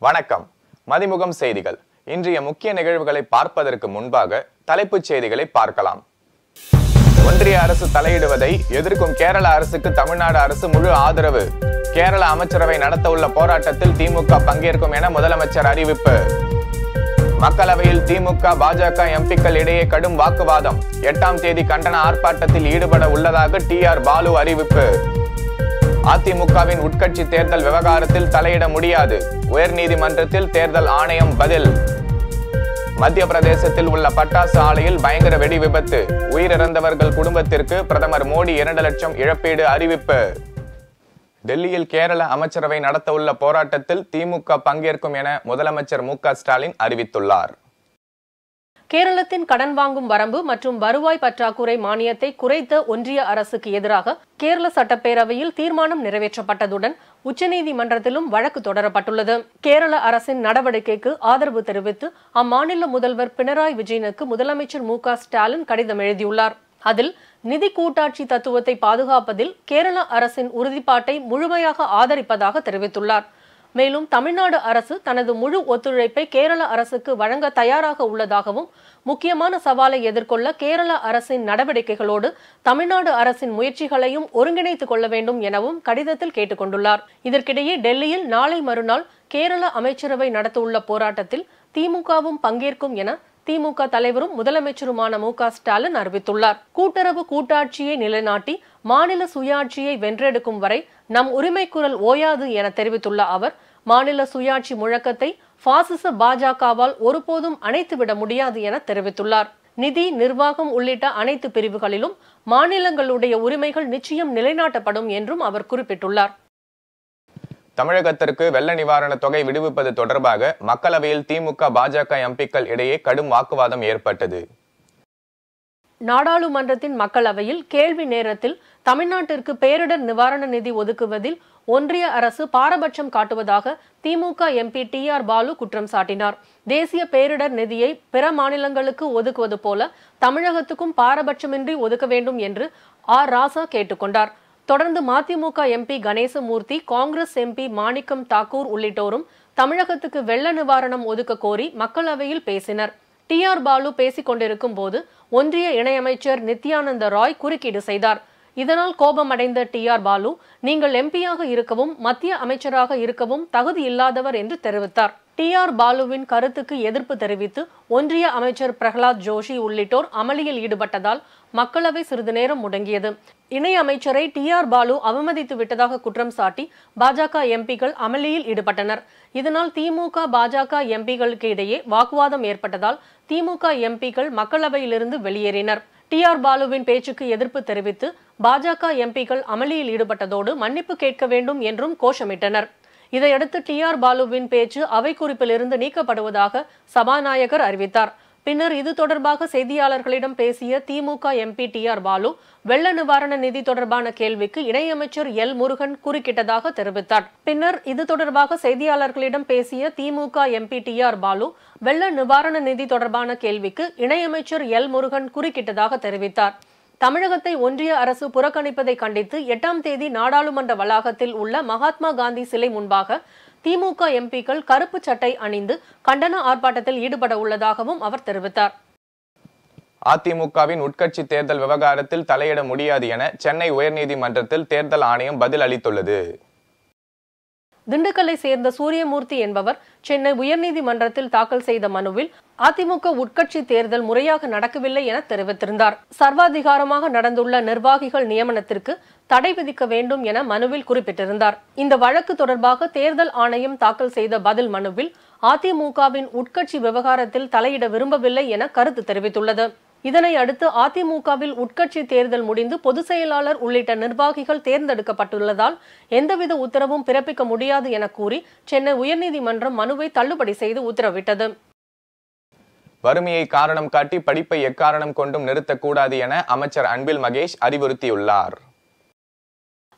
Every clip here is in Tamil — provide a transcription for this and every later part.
வணக்கம். மதிமுகம் செய்திகள். இன்றைய முக்கிய நிகழ்வுகளை பார்ப்பதற்கு முன்பாக தலைப்புச் செய்திகளை பார்க்கலாம். ஒன்றிய அரசு தலையிடுவதை எதிர்க்கும் கேரள அரசுக்கு தமிழ்நாடு அரசு முழு ஆதரவு. கேரள அமைச்சரவை நடத்த உள்ள போராட்டத்தில் திமுக பங்கேற்கும் என முதலமைச்சர் அறிவிப்பு. மக்களவையில் திமுக பாஜக எம்பிக்கள் இடையே கடும் வாக்குவாதம். 8ஆம் தேதி கண்டன ஆர்ப்பாட்டத்தில் ஈடுபட உள்ளதாக டிஆர் பாலு அறிவிப்பு. அதிமுகவின் உட்கட்சி தேர்தல் விவகாரத்தில் தலையிட முடியாது. உயர்நீதிமன்றத்தில் தேர்தல் ஆணையம் பதில். மத்திய பிரதேசத்தில் உள்ள பட்டாசு ஆலையில் பயங்கர வெடி விபத்து. உயிரிழந்தவர்கள் குடும்பத்திற்கு பிரதமர் மோடி 2 லட்சம் இழப்பீடு அறிவிப்பு. டெல்லியில் கேரள அமைச்சரவை நடத்த உள்ள போராட்டத்தில் திமுக பங்கேற்கும் என முதலமைச்சர் மு.க. ஸ்டாலின் அறிவித்துள்ளார். கேரளத்தின் கடன் வாங்கும் வரம்பு மற்றும் வருவாய் பற்றாக்குறை மானியத்தை குறைத்த ஒன்றிய அரசுக்கு எதிராக கேரள சட்டப்பேரவையில் தீர்மானம் நிறைவேற்றப்பட்டதுடன் உச்சநீதிமன்றத்திலும் வழக்கு தொடரப்பட்டுள்ளது. கேரள அரசின் நடவடிக்கைக்கு ஆதரவு தெரிவித்து அம்மாநில முதல்வர் பினராயி விஜயனுக்கு முதலமைச்சர் மு.க. ஸ்டாலின் கடிதம் எழுதியுள்ளார். அதில் நிதி கூட்டாட்சி தத்துவத்தை பாதுகாப்பதில் கேரள அரசின் உறுதிப்பாட்டை முழுமையாக ஆதரிப்பதாக தெரிவித்துள்ளார். மேலும் தமிழ்நாடு அரசு தனது முழு ஒத்துழைப்பை கேரள அரசுக்கு வழங்க தயாராக உள்ளதாகவும் முக்கியமான சவாலை எதிர்கொள்ள கேரள அரசின் நடவடிக்கைகளோடு தமிழ்நாடு அரசின் முயற்சிகளையும் ஒருங்கிணைத்துக் கொள்ள வேண்டும் எனவும் கடிதத்தில் கேட்டுக் கொண்டுள்ளார். இதற்கிடையே டெல்லியில் நாளை மறுநாள் கேரள அமைச்சரவை நடத்தவுள்ள போராட்டத்தில் திமுகவும் பங்கேற்கும் என திமுக தலைவரும் முதலமைச்சருமான மு.க. ஸ்டாலின் அறிவித்துள்ளார். கூட்டுறவு கூட்டாட்சியை நிலைநாட்டி மாநில சுயாட்சியை வென்றெடுக்கும் வரை நம் உரிமை குரல் ஓயாது என தெரிவித்துள்ள அவர், மாநில சுயாட்சி முழக்கத்தை பாசிச பாஜகவால் ஒருபோதும் அணைத்துவிட முடியாது என தெரிவித்துள்ளார். நிதி, நிர்வாகம் உள்ளிட்ட அனைத்து பிரிவுகளிலும் மாநிலங்களுடைய உரிமைகள் நிச்சயம் நிலைநாட்டப்படும் என்றும் அவர் குறிப்பிட்டுள்ளார். தமிழகத்திற்கு வெள்ள நிவாரண தொகை விடுவிப்பது தொடர்பாக மக்களவையில் திமுக பாஜக எம்பிக்கள் இடையே கடும் வாக்குவாதம் ஏற்பட்டது. நாடாளுமன்றத்தின் மக்களவையில் கேள்வி நேரத்தில் தமிழ்நாட்டிற்கு பேரிடர் நிவாரண நிதி ஒதுக்குவதில் ஒன்றிய அரசு பாரபட்சம் காட்டுவதாக திமுக எம்பி டிஆர் பாலு குற்றம் சாட்டினார். தேசிய பேரிடர் நிதியை பிற மாநிலங்களுக்கு ஒதுக்குவது போல தமிழகத்துக்கும் பாரபட்சமின்றி ஒதுக்க வேண்டும் என்று ஆர் ராசா கேட்டுக்கொண்டார். தொடர்ந்து மதிமுக எம்பி கணேசமூர்த்தி, காங்கிரஸ் எம்பி மாணிக்கம் தாக்கூர் உள்ளிட்டோரும் தமிழகத்துக்கு வெள்ள நிவாரணம் ஒதுக்க கோரி மக்களவையில் பேசினர். டிஆர் பாலு பேசிக் கொண்டிருக்கும் போது ஒன்றிய இணையமைச்சர் நித்யானந்த ராய் குறுக்கீடு செய்தார். இதனால் கோபமடைந்த டிஆர் பாலு, நீங்கள் எம்பியாக இருக்கவும் மத்திய அமைச்சராக இருக்கவும் தகுதி இல்லாதவர் என்று தெரிவித்தார். டிஆர் பாலுவின் கருத்துக்கு எதிர்ப்பு தெரிவித்து ஒன்றிய அமைச்சர் பிரகலாத் ஜோஷி உள்ளிட்டோர் அமளியில் ஈடுபட்டதால் மக்களவை சிறிது நேரம் முடங்கியது. இணை அமைச்சரை டிஆர் பாலு அவமதித்து விட்டதாக குற்றம் சாட்டி பாஜக எம்பிக்கள் அமளியில் ஈடுபட்டனர். இதனால் திமுக பாஜக எம்பிக்களுக்கு இடையே வாக்குவாதம் ஏற்பட்டதால் திமுக எம்பிக்கள் மக்களவையிலிருந்து வெளியேறினர். டிஆர் பாலுவின் பேச்சுக்கு எதிர்ப்பு தெரிவித்து பாஜக எம்பிக்கள் அமளியில் ஈடுபட்டதோடு மன்னிப்பு கேட்க வேண்டும் என்றும் கோஷமிட்டனர். இதையடுத்து டிஆர் பாலுவின் பேச்சு அவை குறிப்பிலிருந்து நீக்கப்படுவதாக சபாநாயகர் அறிவித்தார். பின்னர் இது தொடர்பாக செய்தியாளர்களிடம் பேசிய திமுக எம்பி டிஆர் பாலு, வெள்ள நிவாரண நிதி தொடர்பான கேள்விக்கு இணையமைச்சர் எல் முருகன் குறுக்கிட்டதாக தெரிவித்தார். பின்னர் இது தொடர்பாக செய்தியாளர்களிடம் பேசிய திமுக எம்பி டிஆர் பாலு, வெள்ள நிவாரண நிதி தொடர்பான கேள்விக்கு இணையமைச்சர் எல் முருகன் குறுக்கிட்டதாக தெரிவித்தார். தமிழகத்தை ஒன்றிய அரசு புறக்கணிப்பதை கண்டித்து 8ஆம் தேதி நாடாளுமன்ற வளாகத்தில் உள்ள மகாத்மா காந்தி சிலை முன்பாக திமுக எம்பிக்கள் கருப்பு சட்டை அணிந்து கண்டன ஆர்ப்பாட்டத்தில் ஈடுபட உள்ளதாகவும் அவர் தெரிவித்தார். அதிமுகவின் உட்கட்சி தேர்தல் விவகாரத்தில் தலையிட முடியாது என சென்னை உயர்நீதிமன்றத்தில் தேர்தல் ஆணையம் பதில் அளித்துள்ளது. திண்டுக்கல்லை சேர்ந்த சூரியமூர்த்தி என்பவர் சென்னை உயர்நீதிமன்றத்தில் தாக்கல் செய்த மனுவில் அதிமுக உட்கட்சி தேர்தல் முறையாக நடக்கவில்லை என தெரிவித்திருந்தார். சர்வாதிகாரமாக நடந்துள்ள நிர்வாகிகள் நியமனத்திற்கு தடை விதிக்க வேண்டும் என மனுவில் குறிப்பிட்டிருந்தார். இந்த வழக்கு தொடர்பாக தேர்தல் ஆணையம் தாக்கல் செய்த பதில் மனுவில் அதிமுகவின் உட்கட்சி விவகாரத்தில் தலையிட விரும்பவில்லை என கருத்து தெரிவித்துள்ளது. இதனை அடுத்து அதிமுகவில் உட்கட்சி தேர்தல் முடிந்து பொதுச் செயலாளர் உள்ளிட்ட நிர்வாகிகள் தேர்ந்தெடுக்கப்பட்டுள்ளதால் எந்தவித உத்தரவும் பிறப்பிக்க முடியாது என கூறி சென்னை உயர்நீதிமன்றம் மனுவை தள்ளுபடி செய்து உத்தரவிட்டது. வறுமையை காரணம் காட்டி படிப்பை எக்காரணம் கொண்டும் நிறுத்தக்கூடாது என அமைச்சர் அன்பில் மகேஷ் அறிவுறுத்தியுள்ளார்.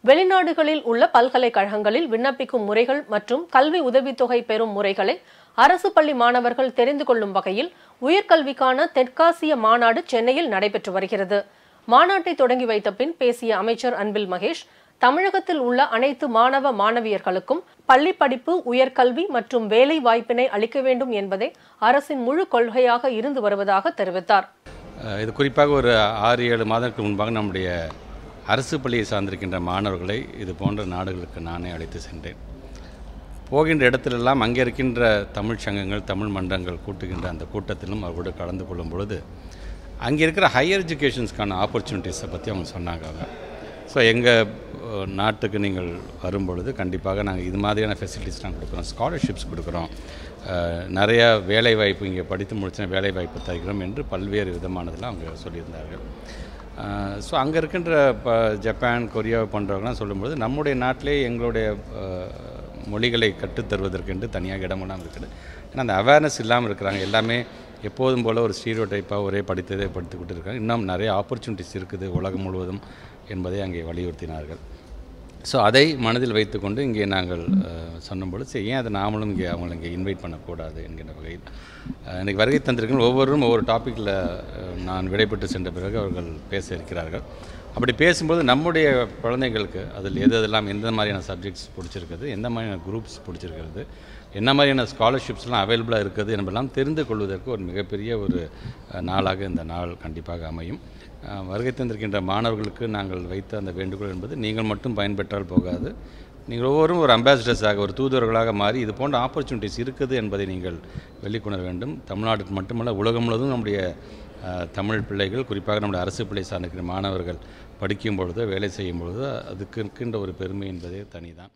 வெளிநாடுகளில் உள்ள பல்கலைக்கழகங்களில் விண்ணப்பிக்கும் முறைகள் மற்றும் கல்வி உதவித்தொகை பெறும் முறைகளை அரசு பள்ளி மாணவர்கள் தெரிந்து கொள்ளும் வகையில் உயர்கல்விக்கான தெற்காசிய மாநாடு சென்னையில் நடைபெற்று வருகிறது. மாநாட்டை தொடங்கி வைத்த பின் பேசிய அமைச்சர் அன்பில் மகேஷ், தமிழகத்தில் உள்ள அனைத்து மாணவ மாணவியர்களுக்கும் பள்ளி படிப்பு, உயர்கல்வி மற்றும் வேலை வாய்ப்பினை அளிக்க வேண்டும் என்பதே அரசின் முழு கொள்கையாக இருந்து வருவதாக தெரிவித்தார். இது குறிப்பாக ஒரு 6-7 மாதங்களுக்கு முன்பாக நம்முடைய அரசு பள்ளியை சார்ந்திருக்கின்ற மாணவர்களை இது போன்ற நாடுகளுக்கு நானே அழைத்து சென்றேன். போகின்ற இடத்திலெல்லாம் அங்கே இருக்கின்ற தமிழ் சங்கங்கள், தமிழ் மன்றங்கள் கூட்டுகின்ற அந்த கூட்டத்திலும் அவரோடு கலந்து கொள்ளும் பொழுது அங்கே இருக்கிற ஹையர் எஜுகேஷன்ஸ்க்கான ஆப்பர்ச்சுனிட்டிஸை பற்றி அவங்க சொன்னாங்க. ஸோ எங்கள் நாட்டுக்கு நீங்கள் வரும்பொழுது கண்டிப்பாக நாங்கள் இது மாதிரியான ஃபெசிலிட்டிஸ் நாங்கள் கொடுக்குறோம், ஸ்காலர்ஷிப்ஸ் கொடுக்குறோம், நிறையா வேலைவாய்ப்பு இங்கே படித்து முடிச்ச வேலைவாய்ப்பு தருகிறோம் என்று பல்வேறு விதமானதெல்லாம் அவங்க சொல்லியிருந்தார்கள். ஸோ அங்கே இருக்கின்ற ஜப்பான், கொரியா போன்றவர்கள்லாம் சொல்லும்போது நம்முடைய நாட்டிலே எங்களுடைய மொழிகளை கற்றுத்தருவதற்கென்று தனியாக இடமெல்லாம் இருக்குது. ஏன்னா அந்த அவேர்னஸ் இல்லாமல் இருக்கிறாங்க. எல்லாமே எப்போதும் போல் ஒரு ஸ்டீரியோ டைப்பாக ஒரே படித்ததே படித்துக்கிட்டு இருக்காங்க. இன்னும் நிறைய ஆப்பர்ச்சுனிட்டிஸ் இருக்குது உலகம் முழுவதும் என்பதை அங்கே வலியுறுத்தினார்கள். ஸோ அதை மனதில் வைத்துக்கொண்டு இங்கே நாங்கள் சொன்னும்பொழுது சரி, ஏன் அதை நாமளும் இங்கே அவங்களை இங்கே இன்வைட் பண்ணக்கூடாது என்கின்ற வகையில் இன்றைக்கி வருகை தந்திருக்கிற ஒவ்வொருவரும் ஒவ்வொரு டாப்பிக்கில் நான் விடைபெற்று சென்ற பிறகு அவர்கள் பேச இருக்கிறார்கள். அப்படி பேசும்போது நம்முடைய குழந்தைங்களுக்கு அதில் எதெல்லாம் எந்த மாதிரியான சப்ஜெக்ட்ஸ் பிடிச்சிருக்குது, எந்த மாதிரியான குரூப்ஸ் பிடிச்சிருக்கிறது, என்ன மாதிரியான ஸ்காலர்ஷிப்ஸ்லாம் அவைலபிளாக இருக்குது என்பதெல்லாம் தெரிந்து கொள்வதற்கு ஒரு மிகப்பெரிய ஒரு நாளாக இந்த நாள் கண்டிப்பாக அமையும். வருகை தந்திருக்கின்ற மாணவர்களுக்கு நாங்கள் வைத்த அந்த வேண்டுகோள் என்பது நீங்கள் மட்டும் பயன்பெற்றால் போகாது, நீங்கள் ஒவ்வொரும் ஒரு அம்பாசிடர்ஸாக, ஒரு தூதுவர்களாக மாறி இது போன்ற ஆப்பர்ச்சுனிட்டிஸ் இருக்குது என்பதை நீங்கள் வெளிக்கொணர வேண்டும். தமிழ்நாட்டுக்கு மட்டுமல்ல, உலகம் முழுவதும் நம்முடைய தமிழ் பிள்ளைகள், குறிப்பாக நம்முடைய அரசு பிள்ளை சார்ந்திருக்கிற மாணவர்கள் படிக்கும் பொழுது, வேலை செய்யும் பொழுது அதுக்கு இருக்கின்ற ஒரு பெருமை என்பதே தனிதான்.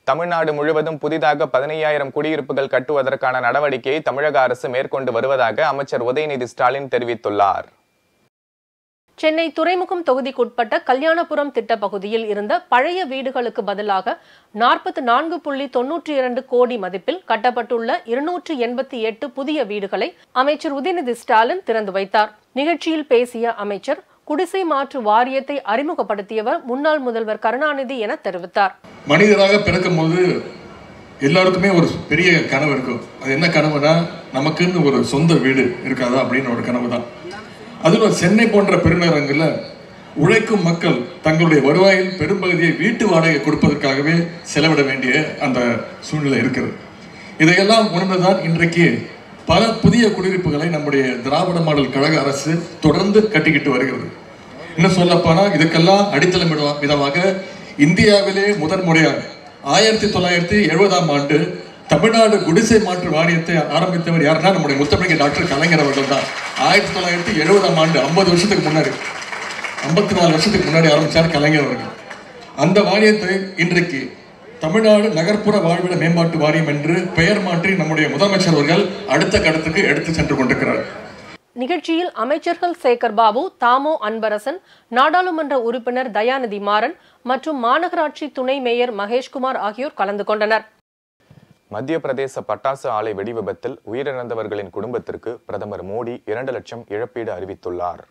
தமிழ்நாடு முழுவதும் புதிதாக 15,000 குடியிருப்புகள் கட்டுவதற்கான நடவடிக்கையை தமிழக அரசு மேற்கொண்டு வருவதாக அமைச்சர் உதயநிதி ஸ்டாலின் தெரிவித்துள்ளார். சென்னை துறைமுகம் தொகுதிக்குட்பட்ட கல்யாணபுரம் திட்ட பகுதியில் இருந்த பழைய வீடுகளுக்கு பதிலாக 44.92 கோடி மதிப்பில் கட்டப்பட்டுள்ள 288 புதிய வீடுகளை அமைச்சர் உதயநிதி ஸ்டாலின் திறந்து வைத்தார். நிகழ்ச்சியில் பேசிய அமைச்சர், குடிசை மாற்று வாரியத்தை அறிமுகப்படுத்தியவர் முன்னாள் முதல்வர் கருணாநிதி என தெரிவித்தார். மனிதராக பிறக்கும் போது எல்லாருக்குமே ஒரு பெரிய கனவு இருக்கும். அது என்ன கனவுனா, நமக்குன்னு ஒரு சொந்த வீடு இருக்காதா அப்படின்னு ஒரு கனவு தான். அதுவும் சென்னை போன்ற பெருநகரங்களில் உழைக்கும் மக்கள் தங்களுடைய வருவாயில் பெரும்பகுதியை வீட்டு வாடகை கொடுப்பதற்காகவே செலவிட வேண்டிய அந்த சூழ்நிலை இருக்கிறது. இதையெல்லாம் உணர்ந்துதான் இன்றைக்கு பல புதிய குடியிருப்புகளை நம்முடைய திராவிட மாடல் கழக அரசு தொடர்ந்து கட்டிக்கிட்டு வருகிறது. இன்னும் சொல்லப்போனா இதுக்கெல்லாம் அடித்தளமிடும் விதமாக இந்தியாவிலே முதன்முறையாக 1970ஆம் ஆண்டு தமிழ்நாடு குடிசை மாற்று வாரியத்தை ஆரம்பித்தவர் யாருன்னா நம்முடைய முத்தமிழ் டாக்டர் கலைஞர் அவர்கள் தான். 1970ஆம் ஆண்டு 50 வருஷத்துக்கு முன்னாடி, 54 வருஷத்துக்கு முன்னாடி ஆரம்பித்தார் கலைஞர் அவர்கள். அந்த வாரியத்தை இன்றைக்கு தமிழ்நாடு நகர்ப்புற வாழ்விட மேம்பாட்டு வாரியம் என்று பெயர் மாற்றி நம்முடைய முதலமைச்சர் அவர்கள் அடுத்த கட்டத்துக்கு எடுத்து சென்று கொண்டிருக்கிறார். நிகழ்ச்சியில் அமைச்சர்கள் சேகர் பாபு, தாமோ அன்பரசன், நாடாளுமன்ற உறுப்பினர் தயாநிதி மாறன் மற்றும் மாநகராட்சி துணை மேயர் மகேஷ்குமார் ஆகியோர் கலந்து கொண்டனர். மத்திய பிரதேச பட்டாசு ஆலை வெடி விபத்தில் உயிரிழந்தவர்களின் குடும்பத்திற்கு பிரதமர் மோடி 2 லட்சம் இழப்பீடு அறிவித்துள்ளார்.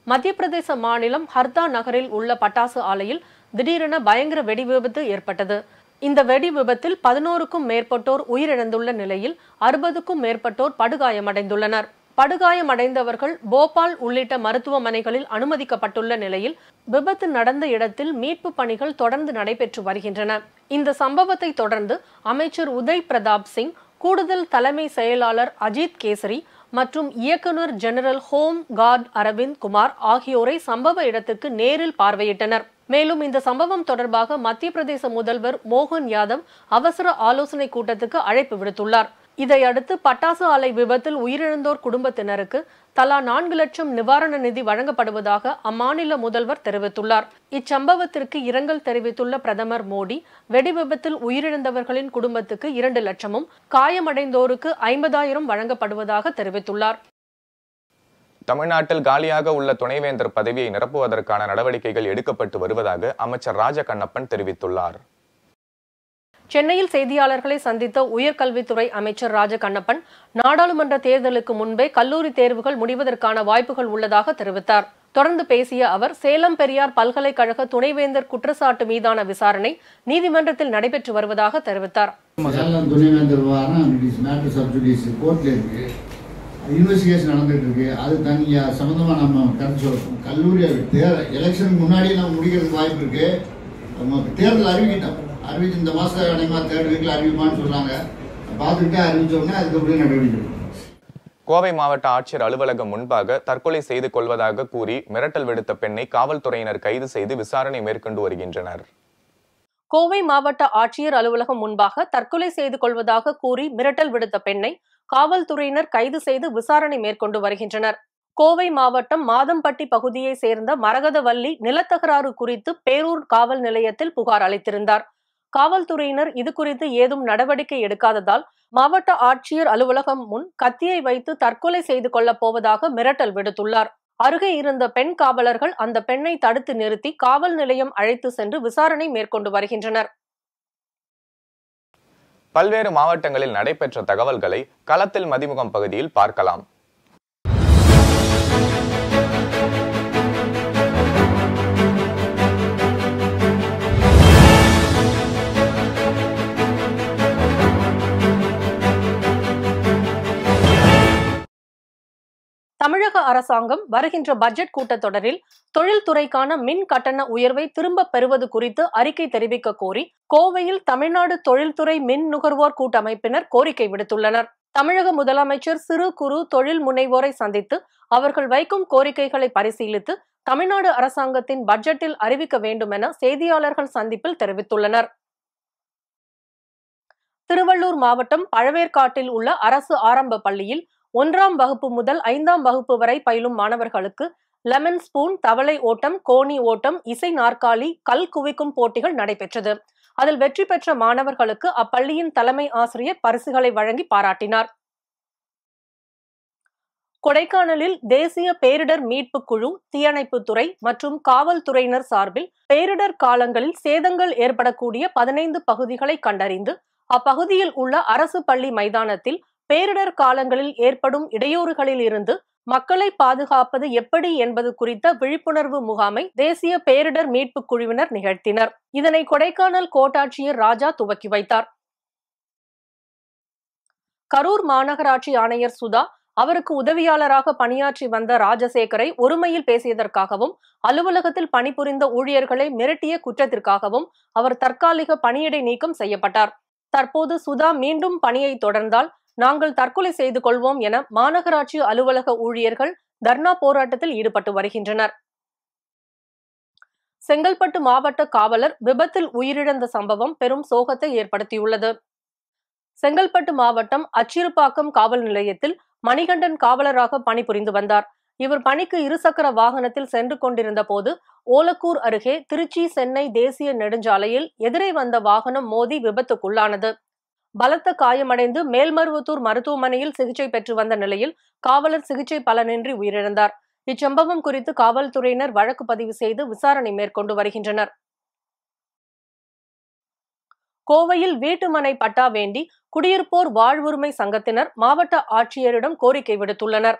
மத்திய பிரதேச மாநிலம் ஹர்தா நகரில் உள்ள பட்டாசு ஆலையில் திடீரென பயங்கர வெடி விபத்து ஏற்பட்டது. இந்த வெடி விபத்தில் 11க்கும் மேற்பட்டோர் உயிரிழந்துள்ள நிலையில் 60க்கும் மேற்பட்டோர் படுகாயமடைந்துள்ளனர். படுகாயமடைந்தவர்கள் போபால் உள்ளிட்ட மருத்துவமனைகளில் அனுமதிக்கப்பட்டுள்ள நிலையில் விபத்து நடந்த இடத்தில் மீட்பு பணிகள் தொடர்ந்து நடைபெற்று வருகின்றன. இந்த சம்பவத்தை தொடர்ந்து அமைச்சர் உதய் பிரதாப் சிங், கூடுதல் தலைமை செயலாளர் அஜித் கேசரி மற்றும் இயக்குநர் general home guard Aravind Kumar ஆகியோரை சம்பவ இடத்துக்கு நேரில் பார்வையிட்டனர். மேலும் இந்த சம்பவம் தொடர்பாக மத்திய பிரதேச முதல்வர் மோகன் யாதவ் அவசர ஆலோசனை கூட்டத்துக்கு அழைப்பு விடுத்துள்ளார். இதையடுத்து பட்டாசு ஆலை விபத்தில் உயிரிழந்தோர் குடும்பத்தினருக்கு தலா 4 லட்சம் நிவாரண நிதி வழங்கப்படுவதாக அம்மாநில முதல்வர் தெரிவித்துள்ளார். இச்சம்பவத்திற்கு இரங்கல் தெரிவித்துள்ள பிரதமர் மோடி, வெடி விபத்தில் உயிரிழந்தவர்களின் குடும்பத்துக்கு 2 லட்சமும் காயமடைந்தோருக்கு 50,000 வழங்கப்படுவதாக தெரிவித்துள்ளார். தமிழ்நாட்டில் காலியாக உள்ள துணைவேந்தர் பதவியை நிரப்புவதற்கான நடவடிக்கைகள் எடுக்கப்பட்டு வருவதாக அமைச்சர் ராஜ கண்ணப்பன் தெரிவித்துள்ளார். சென்னையில் செய்தியாளர்களை சந்தித்த உயர்கல்வித்துறை அமைச்சர் ராஜ கண்ணப்பன், நாடாளுமன்ற தேர்தலுக்கு முன்பே கல்லூரி தேர்வுகள் முடிவதற்கான வாய்ப்புகள் உள்ளதாக தெரிவித்தார். தொடர்ந்து பேசிய அவர், சேலம் பெரியார் பல்கலைக்கழக துணைவேந்தர் குற்றச்சாட்டு மீதான விசாரணை நீதிமன்றத்தில் நடைபெற்று வருவதாக தெரிவித்தார். இன்வெஸ்டிகேஷன் நடந்துகிட்டு இருக்கு. அது தனியாக சம்மந்தமாக நம்ம கருத்து சொல்லணும். கல்லூரி எலெக்ஷனுக்கு முன்னாடியே நம்ம முடிக்கிறதுக்கு வாய்ப்பு இருக்கு. தேர்தல் அறிவிச்சு இந்த மாதம் அடைமா தேர்ட் வீக்கில் அறிவிப்பான்னு சொல்கிறாங்க. பார்த்துக்கிட்டே அறிவிச்சோடனே அதுக்கப்புறம் நடவடிக்கை. கோவை மாவட்ட ஆட்சியர் அலுவலகம் முன்பாக தற்கொலை செய்து கொள்வதாக கூறி மிரட்டல் விடுத்த பெண்ணை காவல்துறையினர் கைது செய்து விசாரணை மேற்கொண்டு வருகின்றனர். கோவை மாவட்ட ஆட்சியர் அலுவலகம் முன்பாக தற்கொலை செய்து கொள்வதாக கூறி மிரட்டல் விடுத்த பெண்ணை காவல்துறையினர் கைது செய்து விசாரணை மேற்கொண்டு வருகின்றனர். கோவை மாவட்டம் மாதம்பட்டி பகுதியை சேர்ந்த மரகதவல்லி நிலத்தகராறு குறித்து பேரூர் காவல் நிலையத்தில் புகார் அளித்திருந்தார். காவல்துறையினர் இது குறித்து ஏதும் நடவடிக்கை எடுக்காததால் மாவட்ட ஆட்சியர் அலுவலகம் முன் கத்தியை வைத்து தற்கொலை செய்து கொள்ளப் போவதாக மிரட்டல் விடுத்துள்ளார். அருகே இருந்த பெண் காவலர்கள் அந்த பெண்ணை தடுத்து நிறுத்தி காவல் நிலையம் அழைத்து சென்று விசாரணை மேற்கொண்டு வருகின்றனர். பல்வேறு மாவட்டங்களில் நடைபெற்ற தகவல்களை களத்தில் மதிமுகம் பகுதியில் பார்க்கலாம். தமிழக அரசாங்கம் வருகின்ற பட்ஜெட் கூட்டத்தொடரில் தொழில்துறைக்கான மின் கட்டண உயர்வை திரும்ப பெறுவது குறித்து அறிக்கை தெரிவிக்க கோரி கோவையில் தமிழ்நாடு தொழில்துறை மின் நுகர்வோர் கூட்டமைப்பினர் கோரிக்கை விடுத்துள்ளனர். தமிழக முதலமைச்சர் சிறு குறு தொழில் முனைவோரை சந்தித்து அவர்கள் வைக்கும் கோரிக்கைகளை பரிசீலித்து தமிழ்நாடு அரசாங்கத்தின் பட்ஜெட்டில் அறிவிக்க வேண்டும் என செய்தியாளர்கள் சந்திப்பில் தெரிவித்துள்ளனர். திருவள்ளூர் மாவட்டம் பழவேற்காட்டில் உள்ள அரசு ஆரம்ப பள்ளியில் 1ஆம் வகுப்பு முதல் 5ஆம் வகுப்பு வரை பயிலும் மாணவர்களுக்கு லெமன் ஸ்பூன், தவளை ஓட்டம், கோணி ஓட்டம், இசை நாற்காலி, கல் குவிக்கும் போட்டிகள் நடைபெற்றது. அதில் வெற்றி பெற்ற மாணவர்களுக்கு அப்பள்ளியின் தலைமை ஆசிரியர் பரிசுகளை வழங்கி பாராட்டினார். கொடைக்கானலில் தேசிய பேரிடர் மீட்பு குழு, தீயணைப்புத்துறை மற்றும் காவல்துறையினர் சார்பில் பேரிடர் காலங்களில் சேதங்கள் ஏற்படக்கூடிய 15 பகுதிகளை கண்டறிந்து அப்பகுதியில் உள்ள அரசு பள்ளி மைதானத்தில் பேரிடர் காலங்களில் ஏற்படும் இடையூறுகளில் இருந்து மக்களை பாதுகாப்பது எப்படி என்பது குறித்த விழிப்புணர்வு முகாமை தேசிய பேரிடர் மீட்பு குழுவினர் நிகழ்த்தினர். இதனை கொடைக்கானல் கோட்டாட்சியர் ராஜா துவக்கி வைத்தார். கரூர் மாநகராட்சி ஆணையர் சுதா அவருக்கு உதவியாளராக பணியாற்றி வந்த ராஜசேகரை ஒருமையில் பேசியதற்காகவும் அலுவலகத்தில் பணிபுரிந்த ஊழியர்களை மிரட்டிய குற்றத்திற்காகவும் அவர் தற்காலிக பணியிடை நீக்கம் செய்யப்பட்டார். தற்போது சுதா மீண்டும் பணியை தொடர்ந்தால் நாங்கள் தற்கொலை செய்து கொள்வோம் என மாநகராட்சி அலுவலக ஊழியர்கள் தர்ணா போராட்டத்தில் ஈடுபட்டு வருகின்றனர். செங்கல்பட்டு மாவட்ட காவலர் விபத்தில் உயிரிழந்த சம்பவம் பெரும் சோகத்தை ஏற்படுத்தியுள்ளது. செங்கல்பட்டு மாவட்டம் அச்சிறுபாக்கம் காவல் நிலையத்தில் மணிகண்டன் காவலராக பணிபுரிந்து வந்தார். இவர் பணிக்கு இருசக்கர வாகனத்தில் சென்று கொண்டிருந்த போது ஓலக்கூர் அருகே திருச்சி சென்னை தேசிய நெடுஞ்சாலையில் எதிரே வந்த வாகனம் மோதி விபத்துக்குள்ளானது. பலத்த காயமடைந்து மேல்மருவத்தூர் மருத்துவமனையில் சிகிச்சை பெற்று வந்த நிலையில் காவலர் சிகிச்சை பலனின்றி உயிரிழந்தார். இச்சம்பவம் குறித்து காவல்துறையினர் வழக்கு பதிவு செய்து விசாரணை மேற்கொண்டு வருகின்றனர். கோவையில் வீட்டுமனை பட்டா வேண்டி குடியிருப்போர் வாழ்வுரிமை சங்கத்தினர் மாவட்ட ஆட்சியரிடம் கோரிக்கை விடுத்துள்ளனர்.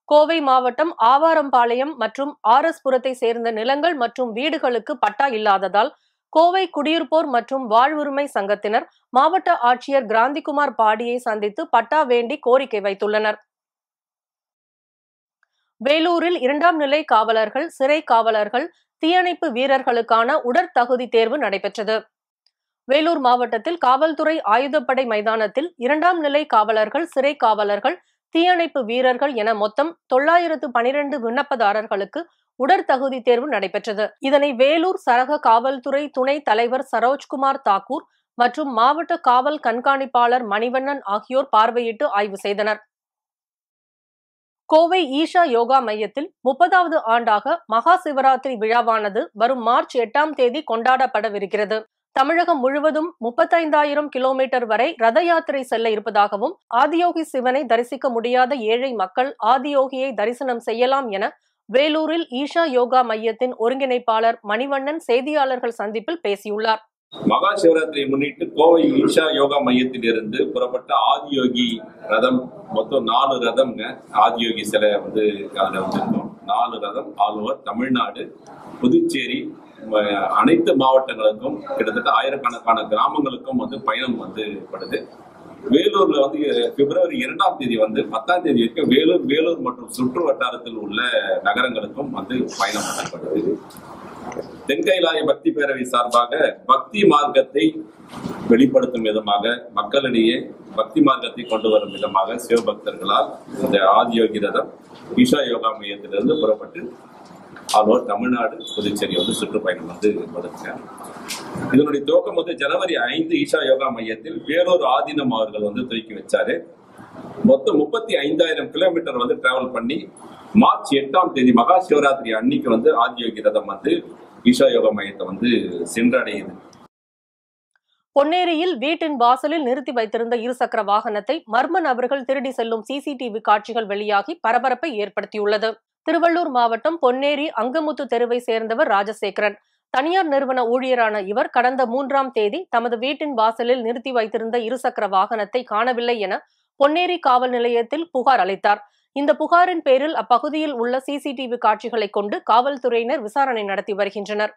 கோவை மாவட்டம் ஆவாரம்பாளையம் மற்றும் ஆர்எஸ் புரத்தை சேர்ந்த நிலங்கள் மற்றும் வீடுகளுக்கு பட்டா இல்லாததால் கோவை குடியிருப்போர் மற்றும் வாழ்வுரிமை சங்கத்தினர் மாவட்ட ஆட்சியர் கிராந்திகுமார் பாடியை சந்தித்து பட்டா வேண்டி கோரிக்கை வைத்துள்ளனர். வேலூரில் 2ஆம் நிலை காவலர்கள், சிறை காவலர்கள், தீயணைப்பு வீரர்களுக்கான உடற்தகுதி தேர்வு நடைபெற்றது. வேலூர் மாவட்டத்தில் காவல்துறை ஆயுதப்படை மைதானத்தில் 2ஆம் நிலை காவலர்கள், சிறை காவலர்கள், தீயணைப்பு வீரர்கள் என மொத்தம் 912 விண்ணப்பதாரர்களுக்கு உடற்தகுதி தேர்வு நடைபெற்றது. இதனை வேலூர் சரக காவல்துறை துணை தலைவர் சரோஜ்குமார் தாக்கூர் மற்றும் மாவட்ட காவல் கண்காணிப்பாளர் மணிவண்ணன் ஆகியோர் பார்வையிட்டு ஆய்வு செய்தனர். கோவை ஈஷா யோகா மையத்தில் 30வது ஆண்டாக மகா சிவராத்திரி விழாவானது வரும் மார்ச் 8ஆம் தேதி கொண்டாடப்படவிருக்கிறது. தமிழகம் முழுவதும் 35,000 கிலோமீட்டர் வரை ரத யாத்திரை செல்ல இருப்பதாகவும் ஆதியோகி சிவனை தரிசிக்க முடியாத ஏழை மக்கள் ஆதியோகியை தரிசனம் செய்யலாம் என வேலூரில் ஈஷா யோகா மையத்தின் ஒருங்கிணைப்பாளர் மணிவண்ணன் செய்தியாளர்கள் சந்திப்பில் பேசியுள்ளார். மகா சிவராத்திரியை முன்னிட்டு கோவை ஈஷா யோகா மையத்தில் இருந்து புறப்பட்ட ஆதியோகி ரதம், மொத்தம் 4 ரதம்ங்க. ஆதியோகி சிலை அதுல வந்திருக்கோம். 4 ரதம் ஆல் ஓவர் தமிழ்நாடு, புதுச்சேரி, அனைத்து மாவட்டங்களுக்கும் கிட்டத்தட்ட ஆயிரக்கணக்கான கிராமங்களுக்கும் பயணம் படுது. வேலூர்ல வந்து பிப்ரவரி 2ஆம் தேதி வந்து 10ஆம் தேதி வரைக்கும் வேலூர் மற்றும் சுற்று வட்டாரத்தில் உள்ள நகரங்களுக்கும் வந்து பயணம் பண்ணப்படுது. தென்கைலாய பக்தி பேரவை சார்பாக பக்தி மார்க்கத்தை வெளிப்படுத்தும் விதமாக, மக்களிடையே பக்தி மார்க்கத்தை கொண்டு வரும் விதமாக சிவபக்தர்களால் இந்த ஆதியோகி ரதம் ஈஷா யோகா மையத்திலிருந்து புறப்பட்டு ஆல்ஓவர் தமிழ்நாடு, புதுச்சேரி வந்து சுற்றுப்பயணம் வந்து கொடுத்தாங்க. இதனுடைய துவக்கம் வந்து ஜனவரி 5 ஈஷா யோகா மையத்தில் வேலூர் ஆதீனம் அவர்கள் வந்து துவக்கி வச்சாரு. மொத்தம் 35,000 கிலோமீட்டர் வந்து டிராவல் பண்ணி மார்ச் 8ஆம் தேதி மகா சிவராத்திரி அன்னைக்கு வந்து ஆதியோகி ரதம் வந்து ஈஷா யோகா மையத்தை வந்து சென்றடையுது. பொன்னேரியில் வீட்டின் வாசலில் நிறுத்தி வைத்திருந்த இருசக்கர வாகனத்தை மர்ம நபர்கள் திருடி செல்லும் சிசிடிவி காட்சிகள் வெளியாகி பரபரப்பை ஏற்படுத்தியுள்ளது. திருவள்ளூர் மாவட்டம் பொன்னேரி அங்கமுத்து தெருவை சேர்ந்தவர் ராஜசேகரன். தனியார் நிறுவன ஊழியரான இவர் கடந்த 3ஆம் தேதி தமது வீட்டின் வாசலில் நிறுத்தி வைத்திருந்த இருசக்கர வாகனத்தை காணவில்லை என பொன்னேரி காவல் நிலையத்தில் புகார் அளித்தார். இந்த புகாரின் பேரில் அப்பகுதியில் உள்ள சிசிடிவி காட்சிகளை கொண்டு காவல்துறையினர் விசாரணை நடத்தி வருகின்றனர்.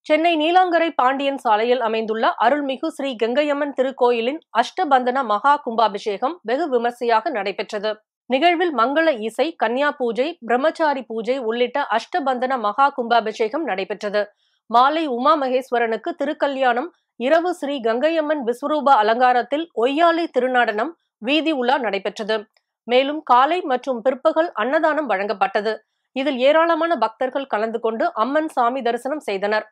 சென்னை நீலாங்கரை பாண்டியன் சாலையில் அமைந்துள்ள அருள்மிகு ஸ்ரீ கங்கையம்மன் திருக்கோயிலின் அஷ்டபந்தன மகா கும்பாபிஷேகம் வெகு விமர்சையாக நடைபெற்றது. நிகழ்வில் மங்கள இசை, கன்னியா பூஜை, பிரம்மச்சாரி பூஜை உள்ளிட்ட அஷ்டபந்தன மகா கும்பாபிஷேகம் நடைபெற்றது. மாலை உமா மகேஸ்வரனுக்கு திருக்கல்யாணம், இரவு ஸ்ரீ கங்கையம்மன் விஸ்வரூப அலங்காரத்தில் ஒய்யாளி திருநடனம், வீதி உலா நடைபெற்றது. மேலும் காலை மற்றும் பிற்பகல் அன்னதானம் வழங்கப்பட்டது. இதில் ஏராளமான பக்தர்கள் கலந்து கொண்டு அம்மன் சாமி தரிசனம் செய்தனர்.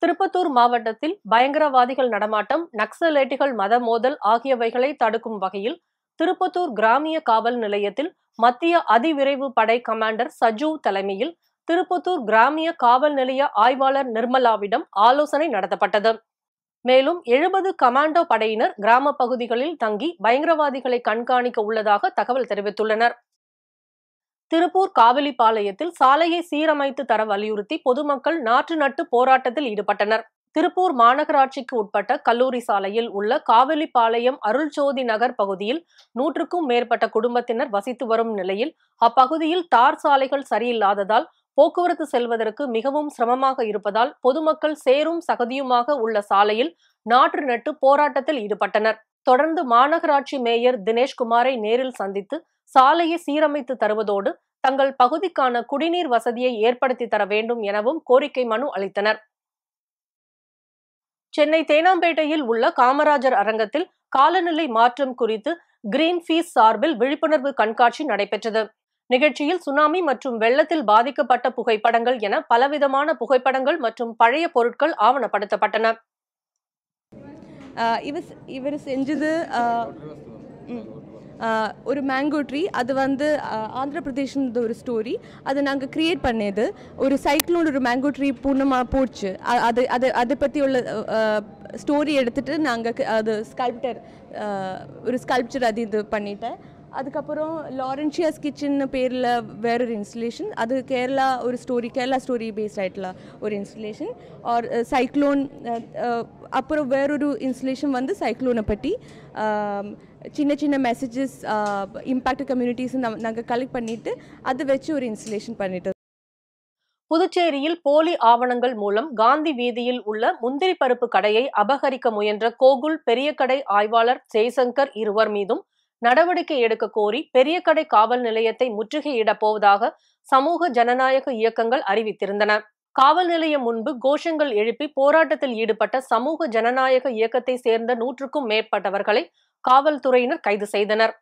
திருப்பத்தூர் மாவட்டத்தில் பயங்கரவாதிகள் நடமாட்டம், நக்சலைட்டுகள் மத மோதல் ஆகியவைகளை தடுக்கும் வகையில் திருப்பத்தூர் கிராமிய காவல் நிலையத்தில் மத்திய அதிவிரைவு படை கமாண்டர் சஜூ தலைமையில் திருப்பத்தூர் கிராமிய காவல் நிலைய ஆய்வாளர் நிர்மலாவிடம் ஆலோசனை நடத்தப்பட்டது. மேலும் 70 கமாண்டோ படையினர் கிராம பகுதிகளில் தங்கி பயங்கரவாதிகளை கண்காணிக்க உள்ளதாக தகவல் தெரிவித்துள்ளனர். திருப்பூர் காவிலிப்பாளையத்தில் சாலையை சீரமைத்து தர வலியுறுத்தி பொதுமக்கள் நாற்று நட்டு போராட்டத்தில் ஈடுபட்டனர். திருப்பூர் மாநகராட்சிக்கு உட்பட்ட கல்லூரி சாலையில் உள்ள காவிலிப்பாளையம் அருள்ஜோதி நகர் பகுதியில் 100க்கும் மேற்பட்ட குடும்பத்தினர் வசித்து வரும் நிலையில் அப்பகுதியில் தார் சாலைகள் சரியில்லாததால் போக்குவரத்து செல்வதற்கு மிகவும் சிரமமாக இருப்பதால் பொதுமக்கள் சேரும் சகதியுமாக உள்ள சாலையில் நாற்று நட்டு போராட்டத்தில் ஈடுபட்டனர். தொடர்ந்து மாநகராட்சி மேயர் தினேஷ்குமாரை நேரில் சந்தித்து சாலையை சீரமைத்து தருவதோடு தங்கள் பகுதிக்கான குடிநீர் வசதியை ஏற்படுத்தி தர வேண்டும் எனவும் கோரிக்கை மனு அளித்தனர். சென்னை தேனாம்பேட்டையில் உள்ள காமராஜர் அரங்கத்தில் காலநிலை மாற்றம் குறித்து கிரீன்பீஸ் சார்பில் விழிப்புணர்வு கண்காட்சி நடைபெற்றது. நிகழ்ச்சியில் சுனாமி மற்றும் வெள்ளத்தில் பாதிக்கப்பட்ட புகைப்படங்கள் என பலவிதமான புகைப்படங்கள் மற்றும் பழைய பொருட்கள் ஆவணப்படுத்தப்பட்டன. இவர் செஞ்சது ஒரு மேங்கோ ட்ரீ. அது வந்து ஆந்திர பிரதேஷ்ன்ற ஒரு ஸ்டோரி. அதை நாங்கள் க்ரியேட் பண்ணது. ஒரு சைக்ளோன் ஒரு மேங்கோ ட்ரீ பூர்ணமாக போச்சு. அதை பற்றி உள்ள ஸ்டோரி எடுத்துகிட்டு நாங்கள் அது ஒரு ஸ்கல்ப்சர் அது இது பண்ணிட்டேன். அதுக்கப்புறம் லாரன்ஷியாஸ் கிச்சன் பேரில் வேறொரு இன்ஸ்டலேஷன். அது கேரளா ஸ்டோரி பேஸ்ட் ஆகிட்டல ஒரு இன்ஸ்டலேஷன். R cyclone. அப்புறம் வேறொரு இன்ஸ்டலேஷன் வந்து சைக்ளோனை பற்றி சின்ன சின்ன மெசேஜஸ் இம்பேக்ட் கம்யூனிட்டிஸ் நாங்கள் கலெக்ட் பண்ணிவிட்டு அதை வச்சு ஒரு இன்ஸ்டலேஷன் பண்ணிட்டு. புதுச்சேரியில் போலி ஆவணங்கள் மூலம் காந்தி வீதியில் உள்ள முந்திரி பருப்பு கடையை அபகரிக்க முயன்ற கோகுல் பெரிய கடை ஆய்வாளர் ஜெய்சங்கர் இருவர் மீதும் நடவடிக்கை எடுக்க கோரி பெரிய கடை காவல் நிலையத்தை முற்றுகையிடப் போவதாக சமூக ஜனநாயக இயக்கங்கள் அறிவித்திருந்தன. காவல் நிலையம் முன்பு கோஷங்கள் எழுப்பி போராட்டத்தில் ஈடுபட்ட சமூக ஜனநாயக இயக்கத்தை சேர்ந்த 100க்கும் மேற்பட்டவர்களை காவல்துறையினர் கைது செய்தனர்.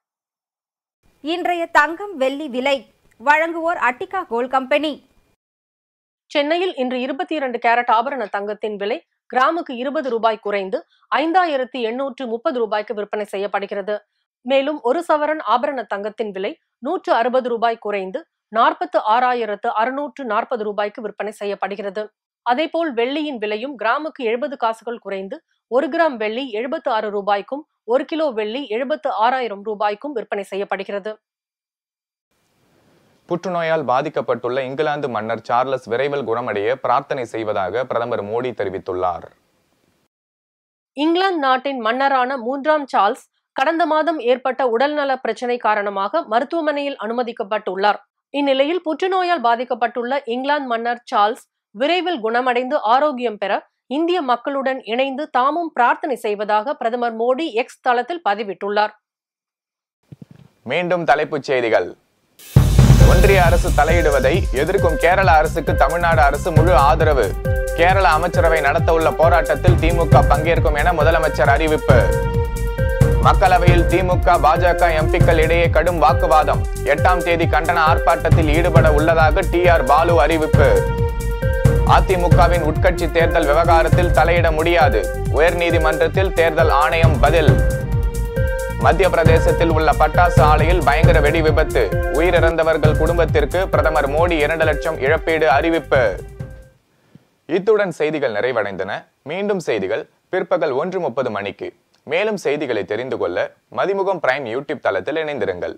இன்றைய தங்கம் வெள்ளி விலை வழங்குவோர் அட்டிகா கோல்ட் கம்பெனி. சென்னையில் இன்று 22 கேரட் ஆபரண தங்கத்தின் விலை கிராமுக்கு 20 ரூபாய் குறைந்து 5830 ரூபாய்க்கு விற்பனை செய்யப்படுகிறது. மேலும் ஒரு சவரன் ஆபரண தங்கத்தின் விலை 160 ரூபாய் குறைந்து 46,640 ரூபாய்க்கு விற்பனை செய்யப்படுகிறது. அதேபோல் வெள்ளியின் விலையும் கிராமுக்கு 70 காசுகள் குறைந்து 1 கிராம் வெள்ளி 76 ரூபாய்க்கும் 1 கிலோ வெள்ளி 76,000 ரூபாய்க்கும் விற்பனை செய்யப்படுகிறது. புற்றுநோயால் பாதிக்கப்பட்டுள்ள இங்கிலாந்து மன்னர் சார்லஸ் விரைவில் குணமடைய பிரார்த்தனை செய்வதாக பிரதமர் மோடி தெரிவித்துள்ளார். இங்கிலாந்து நாட்டின் மன்னரான 3ஆம் சார்ல்ஸ் கடந்த மாதம் ஏற்பட்ட உடல்நல பிரச்சினை காரணமாக மருத்துவமனையில் அனுமதிக்கப்பட்டுள்ளார். இந்நிலையில் புற்றுநோயால் பாதிக்கப்பட்டுள்ள இங்கிலாந்து மன்னர் சார்ல்ஸ் விரைவில் குணமடைந்து ஆரோக்கியம் பெற இந்திய மக்களுடன் இணைந்து தாமும் பிரார்த்தனை செய்வதாக பிரதமர் மோடி எக்ஸ் தளத்தில் பதிவிட்டுள்ளார். மீண்டும் தலைப்புச் செய்திகள். ஒன்றிய அரசு தலையிடுவதை எதிர்க்கும் கேரள அரசுக்கு தமிழ்நாடு அரசு முழு ஆதரவு. கேரள அமைச்சரவை நடத்த உள்ள போராட்டத்தில் திமுக பங்கேற்கும் என முதலமைச்சர் அறிவிப்பு. மக்களவையில் திமுக பாஜக எம்பிக்கள் இடையே கடும் வாக்குவாதம். 8ஆம் தேதி கண்டன ஆர்ப்பாட்டத்தில் ஈடுபட உள்ளதாக டிஆர் பாலு அறிவிப்பு. அதிமுகவின் உட்கட்சி தேர்தல் விவகாரத்தில் தலையிட முடியாது. உயர்நீதிமன்றத்தில் தேர்தல் ஆணையம் பதில். மத்திய பிரதேசத்தில் உள்ள பட்டாசு ஆலையில் பயங்கர வெடி விபத்து. உயிரிழந்தவர்கள் குடும்பத்திற்கு பிரதமர் மோடி 2 லட்சம் இழப்பீடு அறிவிப்பு. இத்துடன் செய்திகள் நிறைவடைந்தன. மீண்டும் செய்திகள் பிற்பகல் 1:30 மணிக்கு. மேலும் செய்திகளை தெரிந்து கொள்ள மதிமுகம் பிரைம் யூடியூப் தளத்தில் இணைந்திருங்கள்.